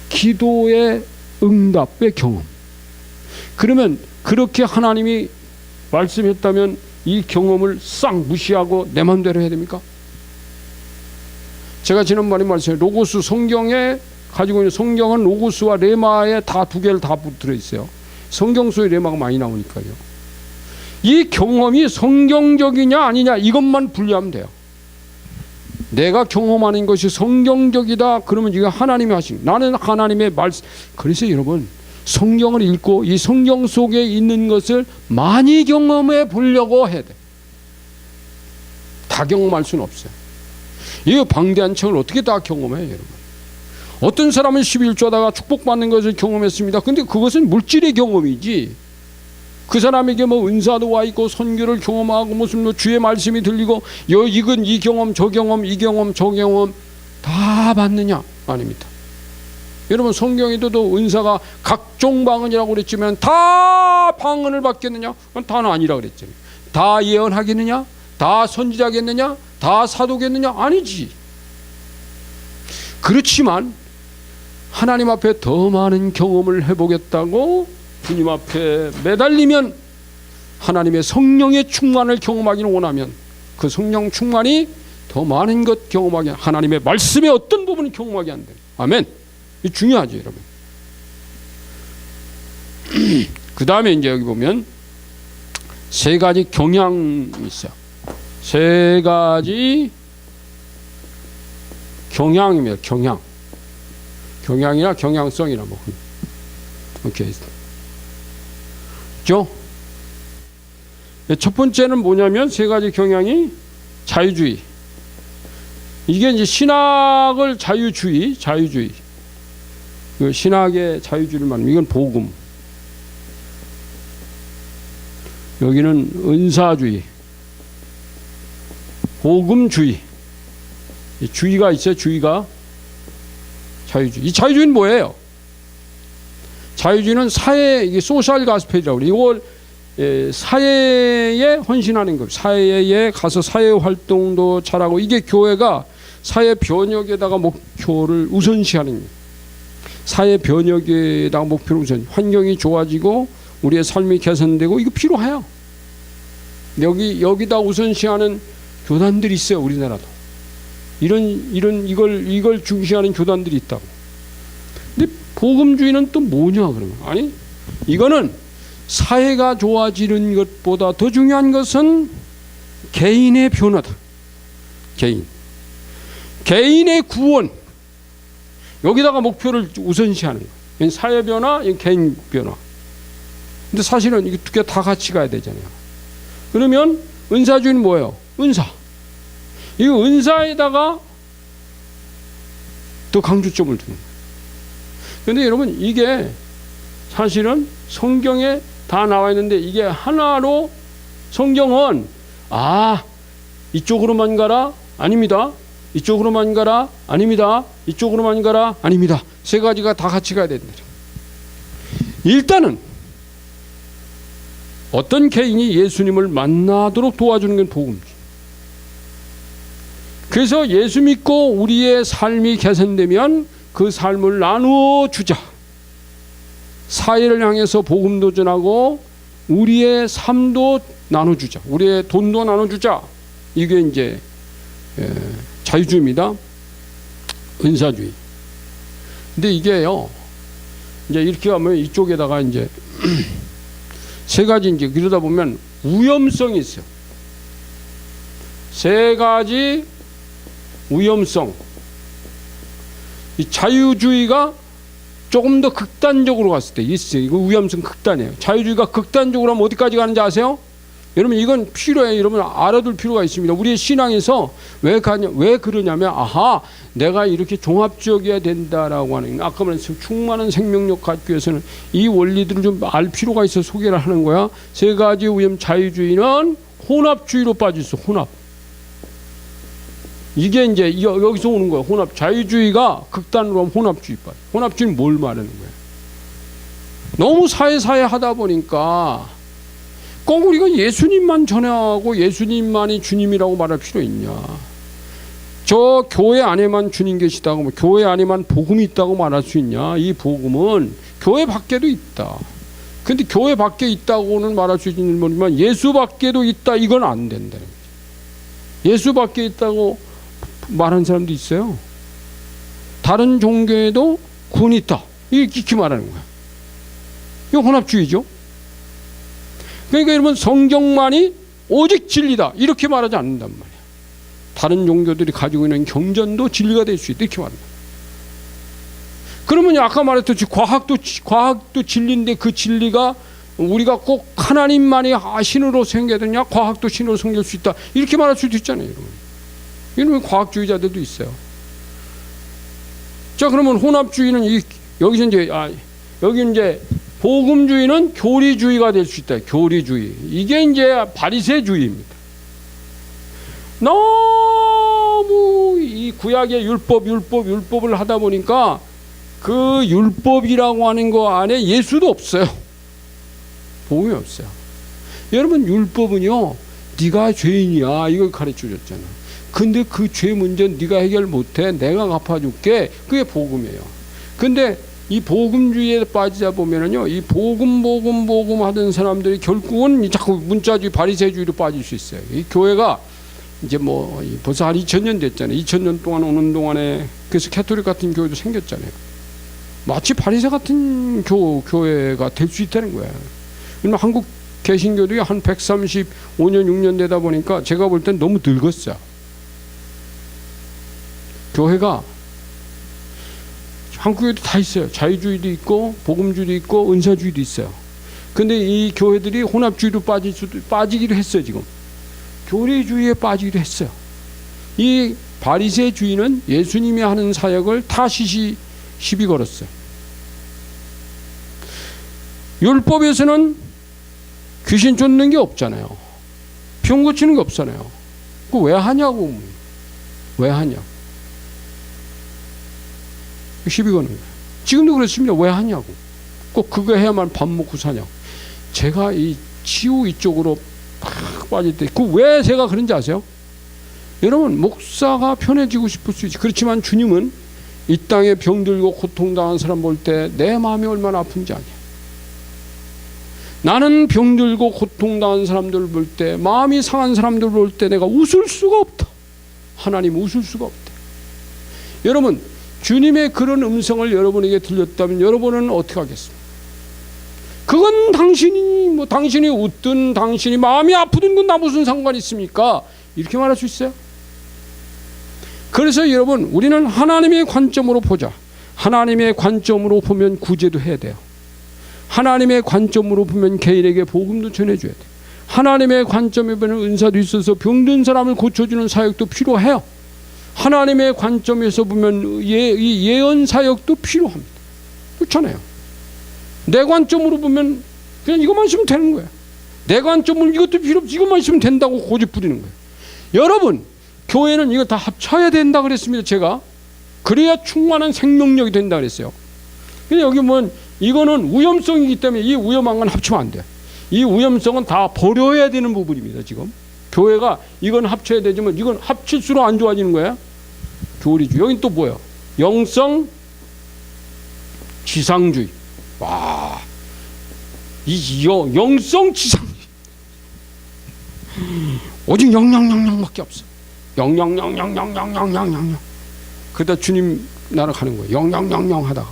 기도의 응답의 경험. 그러면 그렇게 하나님이 말씀했다면 이 경험을 싹 무시하고 내 마음대로 해야 됩니까? 제가 지난번에 말씀드린 로고스, 성경에 가지고 있는 성경은 로고스와 레마에 다 2개를 다 들어있어요. 성경 속에 레마가 많이 나오니까요. 이 경험이 성경적이냐 아니냐 이것만 분리하면 돼요. 내가 경험하는 것이 성경적이다 그러면 이거 하나님이 하신, 나는 하나님의 말씀. 그래서 여러분 성경을 읽고 이 성경 속에 있는 것을 많이 경험해 보려고 해야 돼. 다 경험할 수는 없어요. 이 방대한 책을 어떻게 다 경험해요, 여러분? 어떤 사람은 11조다가 축복받는 것을 경험했습니다. 근데 그것은 물질의 경험이지, 그 사람에게 뭐 은사도 와 있고 선교를 경험하고 무슨 뭐 주의 말씀이 들리고 이건 이 경험 저 경험 이 경험 저 경험 다 받느냐? 아닙니다. 여러분 성경에도 은사가 각종 방언이라고 그랬지만 다 방언을 받겠느냐? 그건 다는 아니라 그랬잖아요. 다 예언하겠느냐? 다 선지자겠느냐? 다 사도겠느냐? 아니지. 그렇지만 하나님 앞에 더 많은 경험을 해보겠다고 주님 앞에 매달리면, 하나님의 성령의 충만을 경험하기를 원하면 그 성령 충만이 더 많은 것 경험하게, 하나님의 말씀의 어떤 부분을 경험하게 한다. 아멘. 이 중요하죠, 여러분. 그 다음에 이제 여기 보면 3가지 경향이 있어요. 3가지 경향입니다. 경향이나 경향성이나 뭐 오케이. 그죠? 첫 번째는 뭐냐면 3가지 경향이 자유주의. 이게 이제 신학을 자유주의. 그 신학의 자유주의를 말하면 이건 복음. 여기는 은사주의, 복음주의. 주의가 있어요. 주의가 자유주의. 이 자유주의는 뭐예요? 자유주의는 사회, 이게 소셜 가스펠이라고 그래요. 이걸 사회에 헌신하는 겁니다. 사회에 가서 사회 활동도 잘하고, 이게 교회가 사회 변혁에다가 목표를 우선시하는 거예요. 사회 변혁에다가 목표를 우선, 환경이 좋아지고 우리의 삶이 개선되고 이거 필요해요. 여기다 우선시하는 교단들이 있어요. 우리나라도 이걸 중시하는 교단들이 있다고. 근데 복음주의는 또 뭐냐 그러면, 아니 이거는 사회가 좋아지는 것보다 더 중요한 것은 개인의 변화다. 개인의 구원, 여기다가 목표를 우선시하는 거예요. 사회 변화, 개인 변화. 근데 사실은 이게 두 개 다 같이 가야 되잖아요. 그러면 은사주의는 뭐예요? 은사. 이 은사에다가 더 강조점을 두는 거예요. 그런데 여러분 이게 사실은 성경에 다 나와 있는데 이게 하나로 성경은 이쪽으로만 가라? 아닙니다. 이쪽으로만 가라? 아닙니다. 이쪽으로만 가라? 아닙니다. 세 가지가 다 같이 가야 된다. 일단은 어떤 개인이 예수님을 만나도록 도와주는 건 복음이죠. 그래서 예수 믿고 우리의 삶이 개선되면 그 삶을 나누어 주자. 사회를 향해서 복음도 전하고 우리의 삶도 나눠주자. 우리의 돈도 나눠주자. 이게 이제 자유주의입니다. 은사주의. 근데 이게요, 이제 이렇게 하면 이쪽에다가 이제 세 가지 이제 그러다 보면 위험성이 있어요. 세 가지 위험성. 이 자유주의가 조금 더 극단적으로 갔을 때 있어요. 이거 위험성 극단이에요. 자유주의가 극단적으로 하면 어디까지 가는지 아세요? 여러분 이건 필요해요. 여러분 알아둘 필요가 있습니다. 우리의 신앙에서 왜 그러냐면 내가 이렇게 종합적이어야 된다라고 하는, 아까 말했듯이 충만한 생명력 갖기 위해서는 이 원리들을 좀 알 필요가 있어 소개를 하는 거야. 세 가지 위험. 자유주의는 혼합주의로 빠질 수 있어. 혼합. 이게 이제 여기서 오는 거예요. 혼합. 자유주의가 극단으로 하면 혼합주의 빠져. 혼합주의는 뭘 말하는 거예요? 너무 사회사회 하다 보니까 꼭 우리가 예수님만 전하고 예수님만이 주님이라고 말할 필요 있냐? 저 교회 안에만 주님 계시다고, 뭐 교회 안에만 복음이 있다고 말할 수 있냐? 이 복음은 교회 밖에도 있다. 근데 교회 밖에 있다고는 말할 수 있는 거지만 예수 밖에도 있다, 이건 안 된다는 거죠. 예수 밖에 있다고 말하는 사람도 있어요. 다른 종교에도 구원이 있다, 이렇게 말하는 거야. 이거 혼합주의죠. 그러니까 여러분 성경만이 오직 진리다, 이렇게 말하지 않는단 말이야. 다른 종교들이 가지고 있는 경전도 진리가 될 수 있다, 이렇게 말한다. 그러면 아까 말했듯이 과학도 진리인데 그 진리가 우리가 꼭 하나님만이 신으로 생겨야 되냐? 과학도 신으로 생길 수 있다, 이렇게 말할 수도 있잖아요. 이런 과학주의자들도 있어요. 자, 그러면 혼합주의는 여기서 이제 여기 이제 복음주의는 교리주의가 될 수 있다. 교리주의. 이게 이제 바리새주의입니다. 너무 이 구약의 율법을 하다 보니까 그 율법이라고 하는 거 안에 예수도 없어요. 복음이 없어요. 여러분 율법은요, 네가 죄인이야, 이걸 가르쳐 줬잖아. 근데 그 죄 문제는 네가 해결 못해, 내가 갚아줄게. 그게 복음이에요. 근데 이 복음주의에 빠지다 보면은요, 이 복음 하던 사람들이 결국은 자꾸 문자주의, 바리새주의로 빠질 수 있어요. 이 교회가 이제 뭐 벌써 한 2000년 됐잖아요. 2000년 동안 오는 동안에 그래서 캐토릭 같은 교회도 생겼잖아요. 마치 바리새 같은 교회가 될 수 있다는 거야. 그러면 한국 개신교도 한 135년 6년 되다 보니까 제가 볼 땐 너무 늙었어요. 교회가 한국에도 다 있어요. 자유주의도 있고 복음주의도 있고 은사주의도 있어요. 근데 이 교회들이 혼합주의로 빠지기로 했어요. 지금 교리주의에 빠지기로 했어요. 이 바리새주의는 예수님이 하는 사역을 다 시비 걸었어요. 율법에서는 귀신 쫓는 게 없잖아요. 병 고치는 게 없잖아요. 그거 왜 하냐고. 왜 하냐고. 시비 거는 거예요. 지금도 그렇습니다. 왜 하냐고. 꼭 그거 해야만 밥 먹고 사냐고. 제가 이 치유 이쪽으로 팍 빠질 때, 그 왜 제가 그런지 아세요? 여러분, 목사가 편해지고 싶을 수 있지. 그렇지만 주님은 이 땅에 병들고 고통당한 사람 볼 때 내 마음이 얼마나 아픈지 아냐. 나는 병들고 고통당한 사람들 볼 때, 마음이 상한 사람들 볼 때 내가 웃을 수가 없다. 하나님 웃을 수가 없다. 여러분, 주님의 그런 음성을 여러분에게 들렸다면 여러분은 어떻게 하겠습니까? 그건 당신이 웃든 당신이 마음이 아프든 건 나 무슨 상관이 있습니까? 이렇게 말할 수 있어요? 그래서 여러분, 우리는 하나님의 관점으로 보자. 하나님의 관점으로 보면 구제도 해야 돼요. 하나님의 관점으로 보면 개인에게 복음도 전해줘야 돼. 하나님의 관점에 보면 은사도 있어서 병든 사람을 고쳐주는 사역도 필요해요. 하나님의 관점에서 보면 예언 사역도 필요합니다. 그렇잖아요. 내 관점으로 보면 그냥 이것만 있으면 되는 거야. 내 관점으로 이것도 필요 없지, 이것만 있으면 된다고 고집 부리는 거예요. 여러분, 교회는 이거 다 합쳐야 된다 그랬습니다. 제가 그래야 충만한 생명력이 된다 그랬어요. 근데 여기 보면 이거는 위험성이기 때문에 이 위험한 건 합치면 안 돼. 이 위험성은 다 버려야 되는 부분입니다. 지금 교회가 이건 합쳐야 되지만 이건 합칠수록 안 좋아지는 거야. 교리주의. 여긴 또 뭐야? 영성 지상주의. 와, 이 영성 지상주의. 오직 영영영영밖에 없어. 영영영영영영영영. 그러다 주님 나라 가는 거예요. 영영영영 하다가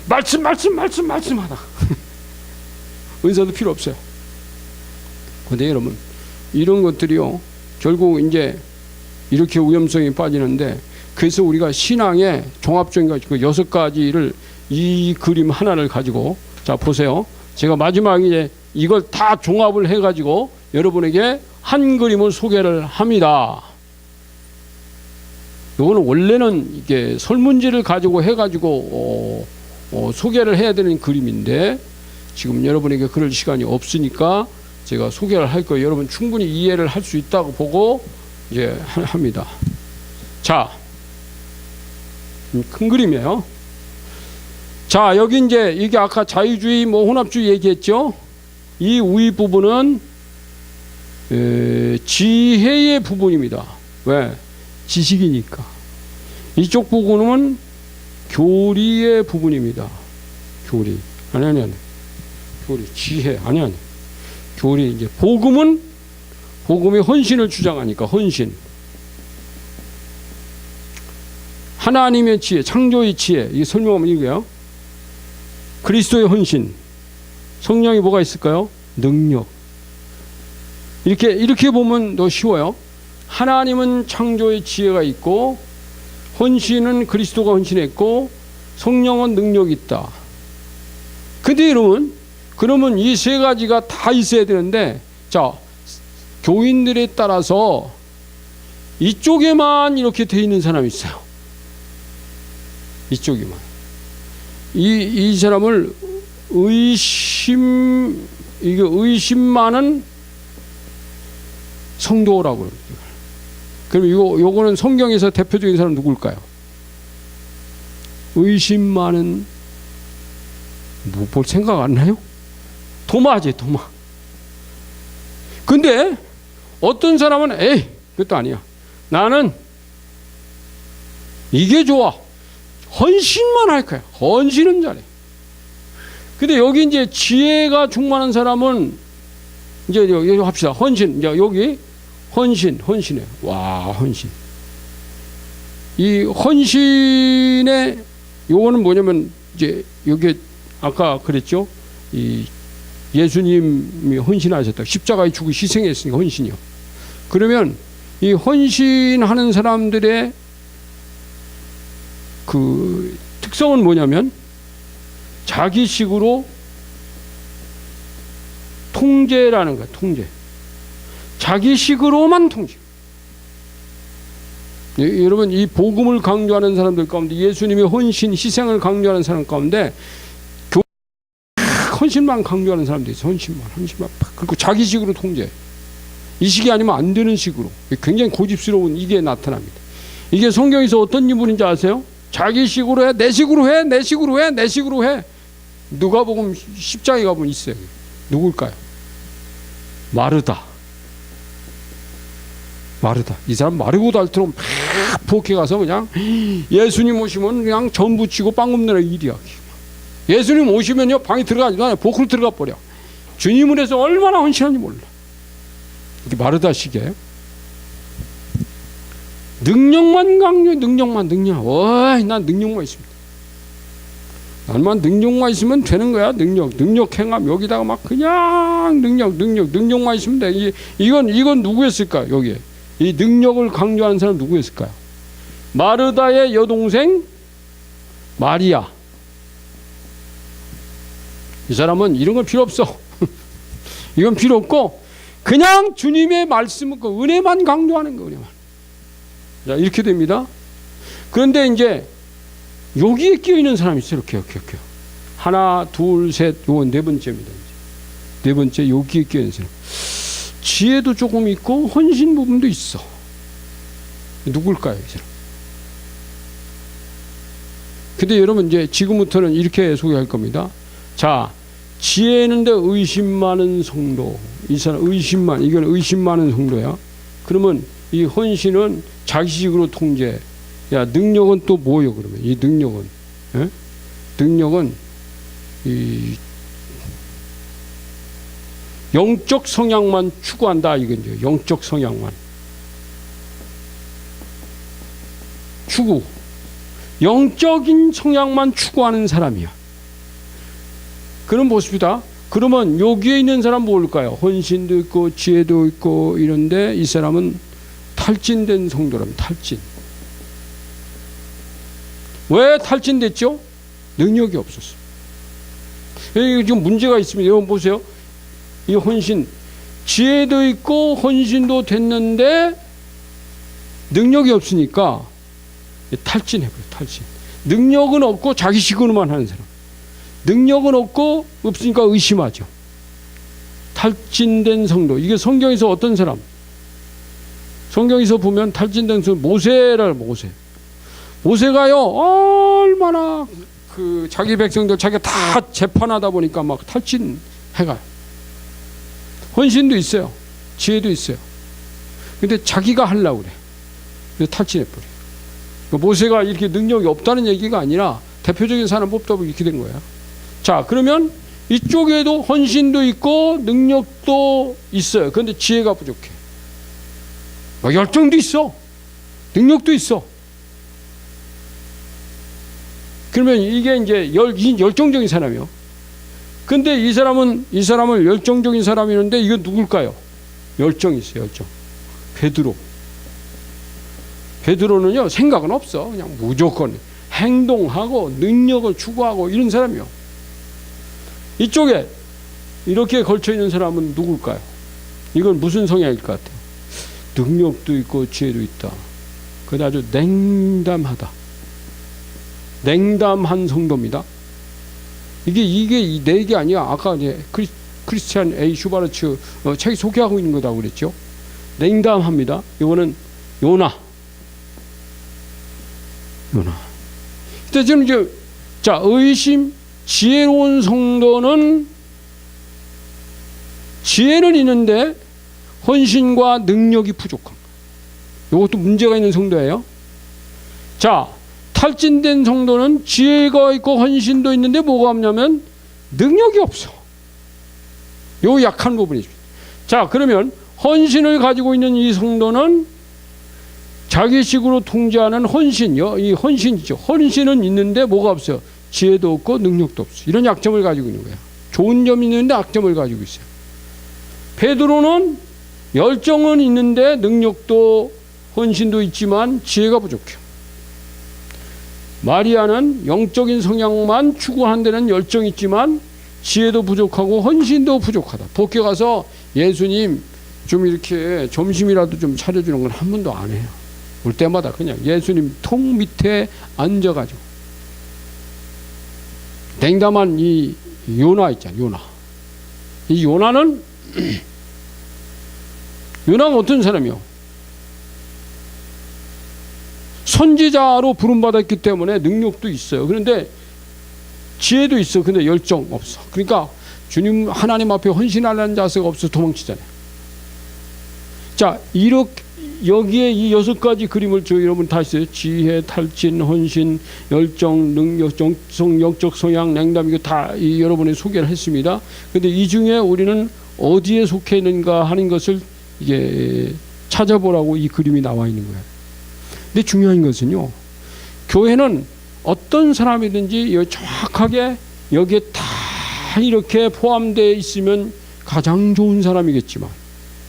말씀 하다가 은사도 필요 없어요. 근데 여러분, 이런 것들이요, 결국 이제 이렇게 위험성이 빠지는데, 그래서 우리가 신앙의 종합적인 거, 그 6가지를 이 그림 하나를 가지고, 자 보세요. 제가 마지막에 이걸 다 종합을 해가지고 여러분에게 한 그림을 소개를 합니다. 이거는 원래는 이게 설문지를 가지고 해가지고 소개를 해야 되는 그림인데, 지금 여러분에게 그럴 시간이 없으니까 제가 소개를 할 거예요. 여러분 충분히 이해를 할 수 있다고 보고 이제 합니다. 자, 큰 그림이에요. 자, 여기 이제 이게 아까 자유주의 뭐 혼합주의 얘기했죠. 이 위 부분은 지혜의 부분입니다. 왜? 지식이니까. 이쪽 부분은 교리의 부분입니다. 교리. 아니. 교리, 지혜. 아니. 교리. 이제 복음이 헌신을 주장하니까 헌신. 하나님의 지혜, 창조의 지혜. 이게 설명하면 이거예요. 그리스도의 헌신. 성령이 뭐가 있을까요? 능력. 이렇게 보면 더 쉬워요. 하나님은 창조의 지혜가 있고, 헌신은 그리스도가 헌신했고, 성령은 능력이 있다. 근데 여러분, 그러면 이 세 가지가 다 있어야 되는데, 자, 교인들에 따라서 이쪽에만 이렇게 돼 있는 사람이 있어요. 이쪽에만. 이 사람을 의심 많은 성도라고 그래요. 그럼 요거는 성경에서 대표적인 사람 누굴까요? 의심 많은, 볼 생각 안 나요? 도마지, 도마. 근데 어떤 사람은 에이, 그것도 아니야. 나는 이게 좋아. 헌신만 할 거야. 헌신은 잘해. 근데 여기 이제 지혜가 충만한 사람은 이제 여기 합시다. 헌신. 이제 여기 헌신해. 와, 헌신. 이 헌신의 요거는 뭐냐면 이제 여기 아까 그랬죠. 이 예수님이 헌신하셨다. 십자가에 죽고 희생했으니까 헌신이요. 그러면 이 헌신하는 사람들의 그 특성은 뭐냐면 자기식으로 통제라는 거야. 통제. 자기식으로만 통제. 여러분, 이 복음을 강조하는 사람들 가운데, 예수님의 헌신, 희생을 강조하는 사람 가운데 헌신만 강조하는 사람들이 있어요. 헌신만. 그리고 자기식으로 통제. 이 식이 아니면 안 되는 식으로. 굉장히 고집스러운 이게 나타납니다. 이게 성경에서 어떤 인물인지 아세요? 자기식으로 해, 내 식으로 해, 내 식으로 해, 내 식으로 해. 누가복음 10장에 가보면 있어요. 누굴까요? 마르다. 이 사람 마르고도 닳도록 막 부엌에 가서 그냥 예수님 오시면 그냥 전 부치고 빵 굽는 일이야. 예수님 오시면요, 방에 들어가지도 않아요. 부엌으로 들어가 버려. 주님을 해서 얼마나 헌신하는지 몰라. 이게 마르다식이에요. 능력만 강조해. 능력. 난 능력만 있습니다. 난만 능력만 있으면 되는 거야. 능력 행함. 여기다가 막 그냥 능력만 있으면 돼. 이건 누구였을까요? 여기 이 능력을 강조하는 사람 누구였을까요? 마르다의 여동생 마리아. 이 사람은 이런 건 필요 없어. 이건 필요 없고 그냥 주님의 말씀, 그 은혜만 강조하는 거, 은혜만. 자, 이렇게 됩니다. 그런데 이제 여기에 끼어 있는 사람이 있어요. 이렇게. 하나, 둘, 셋, 요건 네 번째입니다. 네 번째, 여기에 끼어 있는 사람. 지혜도 조금 있고 헌신 부분도 있어. 누굴까요, 이 사람? 근데 여러분 이제 지금부터는 이렇게 소개할 겁니다. 자, 지혜는데 의심 많은 성도. 이 사람 이건 의심 많은 성도야. 그러면 이 헌신은 자기식으로 통제. 야, 능력은 또 뭐요, 그러면? 이 능력은. 예? 능력은 이 영적 성향만 추구한다, 이건죠. 영적 성향만. 추구. 영적인 성향만 추구하는 사람이야. 그럼 보십시다. 그러면 여기에 있는 사람 뭘까요? 헌신도 있고 지혜도 있고 이런데 이 사람은 탈진된 성도라면 탈진. 왜 탈진됐죠? 능력이 없었어. 여기 지금 문제가 있습니다. 여러분 보세요. 이 헌신, 지혜도 있고 헌신도 됐는데 능력이 없으니까 탈진해버려. 탈진. 능력은 없고 자기식으로만 하는 사람. 능력은 없으니까 의심하죠. 탈진된 성도. 이게 성경에서 어떤 사람? 성경에서 보면 탈진된 성도 모세를 모세가요 얼마나 그 자기 백성들 자기가 다 재판하다 보니까 막 탈진해가요. 헌신도 있어요. 지혜도 있어요. 근데 자기가 하려고 그래. 그래서 탈진해버려. 모세가 이렇게 능력이 없다는 얘기가 아니라 대표적인 사람 뽑다 보면 이렇게 된 거야. 자, 그러면 이쪽에도 헌신도 있고 능력도 있어요. 그런데 지혜가 부족해. 열정도 있어. 능력도 있어. 그러면 이게 이제 열정적인 사람이요. 근데 이 사람을 열정적인 사람이는데 이건 누굴까요? 열정이 있어요. 열정. 베드로는요 생각은 없어. 그냥 무조건 행동하고 능력을 추구하고 이런 사람이요. 이쪽에 이렇게 걸쳐 있는 사람은 누굴까요? 이건 무슨 성향일 것 같아요? 능력도 있고 지혜도 있다. 그런데 아주 냉담하다. 냉담한 성도입니다. 이게 이 네 개 아니야. 아까 이제 크리스티안 A 슈바르츠 책이 소개하고 있는 거다고 그랬죠. 냉담합니다. 이거는 요나. 근데 지금 이제 자, 의심, 지혜로운 성도는 지혜는 있는데 헌신과 능력이 부족한 거예요. 이것도 문제가 있는 성도예요. 자, 탈진된 성도는 지혜가 있고 헌신도 있는데 뭐가 없냐면 능력이 없어. 요 약한 부분이죠. 자, 그러면 헌신을 가지고 있는 이 성도는 자기식으로 통제하는 헌신이요. 이 헌신이죠. 헌신은 있는데 뭐가 없어요? 지혜도 없고 능력도 없어. 이런 약점을 가지고 있는 거야. 좋은 점이 있는데 악점을 가지고 있어요. 베드로는 열정은 있는데 능력도 헌신도 있지만 지혜가 부족해요. 마리아는 영적인 성향만 추구하는 데는 열정이 있지만 지혜도 부족하고 헌신도 부족하다. 복교 가서 예수님 좀 이렇게 점심이라도 좀 차려주는 건 한 번도 안 해요. 올 때마다 그냥 예수님 통 밑에 앉아가지고 냉담한 이 요나 있잖아요. 요나. 이 요나는 요나가 어떤 사람이요? 선지자로 부름받았기 때문에 능력도 있어요. 그런데 지혜도 있어. 근데 열정 없어. 그러니까 주님 하나님 앞에 헌신하려는 자세가 없어서 도망치잖아요. 자, 이렇게 여기에 이 6가지 그림을 저 여러분 다 있어요. 지혜, 탈진, 헌신, 열정, 능력, 영적 성향, 냉담, 이거 다 여러분이 소개를 했습니다. 그런데 이 중에 우리는 어디에 속해 있는가 하는 것을 이게 찾아보라고 이 그림이 나와 있는 거예요. 근데 중요한 것은요, 교회는 어떤 사람이든지 정확하게 여기에 다 이렇게 포함되어 있으면 가장 좋은 사람이겠지만,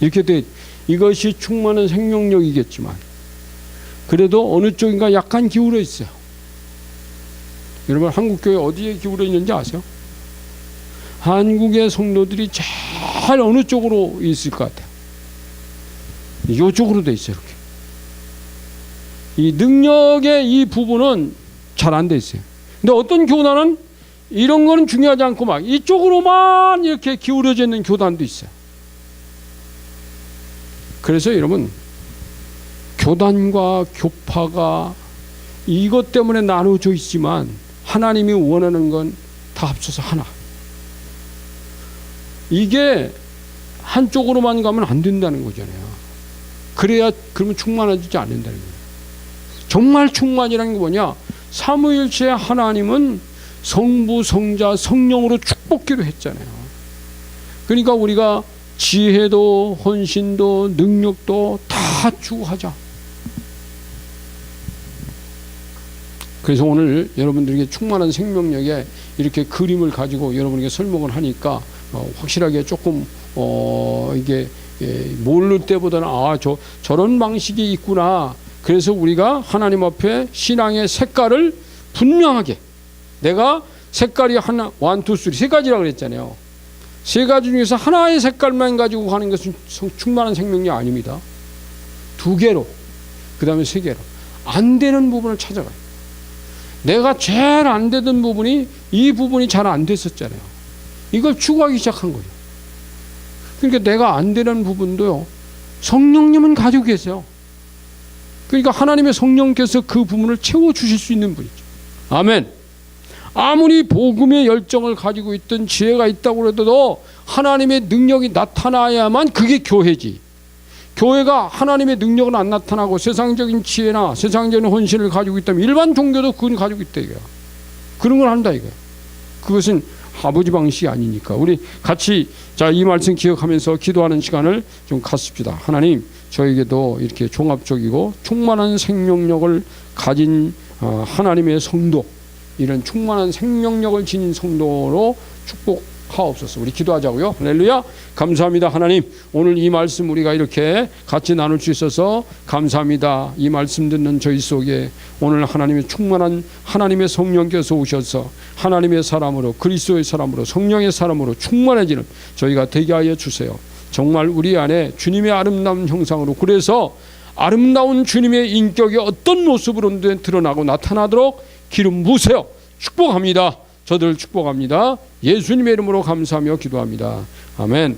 이렇게 돼 이것이 충만한 생명력이겠지만, 그래도 어느 쪽인가 약간 기울어 있어요. 여러분 한국교회 어디에 기울어 있는지 아세요? 한국의 성도들이 제일 어느 쪽으로 있을 것 같아요? 이쪽으로 돼 있어요. 이렇게. 이 능력의 이 부분은 잘 안 돼 있어요. 근데 어떤 교단은 이런 거는 중요하지 않고 막 이쪽으로만 이렇게 기울어져 있는 교단도 있어요. 그래서 여러분, 교단과 교파가 이것 때문에 나눠져 있지만 하나님이 원하는 건 다 합쳐서 하나. 이게 한쪽으로만 가면 안 된다는 거잖아요. 그러면 충만해지지 않는다는 거예요. 정말 충만이라는 게 뭐냐? 삼위일체 하나님은 성부, 성자, 성령으로 축복기로 했잖아요. 그러니까 우리가 지혜도 헌신도 능력도 다 주고 하자. 그래서 오늘 여러분들에게 충만한 생명력에 이렇게 그림을 가지고 여러분에게 설명을 하니까 확실하게 조금 이게 모를 때보다는 저런 방식이 있구나. 그래서 우리가 하나님 앞에 신앙의 색깔을 분명하게, 내가 색깔이 하나, 1, 2, 3, 세 가지라고 그랬잖아요. 세 가지 중에서 하나의 색깔만 가지고 가는 것은 충만한 생명력이 아닙니다. 2개로, 그 다음에 3개로. 안 되는 부분을 찾아가요. 내가 제일 안 되던 부분이 이 부분이 잘 안 됐었잖아요. 이걸 추구하기 시작한 거죠. 그러니까 내가 안 되는 부분도요, 성령님은 가지고 계세요. 그러니까 하나님의 성령께서 그 부분을 채워주실 수 있는 분이죠. 아멘. 아무리 복음의 열정을 가지고 있던 지혜가 있다고 해도 하나님의 능력이 나타나야만 그게 교회지. 교회가 하나님의 능력은 안 나타나고 세상적인 지혜나 세상적인 헌신을 가지고 있다면 일반 종교도 그건 가지고 있다 이거야. 그런 걸 한다 이거야. 그것은 아버지 방식이 아니니까. 우리 같이 이 말씀 기억하면서 기도하는 시간을 좀 갖습시다. 하나님, 저에게도 이렇게 종합적이고 충만한 생명력을 가진 하나님의 성도, 이런 충만한 생명력을 지닌 성도로 축복하옵소서. 우리 기도하자고요. 할렐루야. 감사합니다. 하나님, 오늘 이 말씀 우리가 이렇게 같이 나눌 수 있어서 감사합니다. 이 말씀 듣는 저희 속에 오늘 하나님의 충만한 하나님의 성령께서 오셔서 하나님의 사람으로, 그리스도의 사람으로, 성령의 사람으로 충만해지는 저희가 되게 하여 주세요. 정말 우리 안에 주님의 아름다운 형상으로, 그래서 아름다운 주님의 인격이 어떤 모습으로 드러나고 나타나도록 기름 부으세요. 축복합니다. 저들 축복합니다. 예수님의 이름으로 감사하며 기도합니다. 아멘.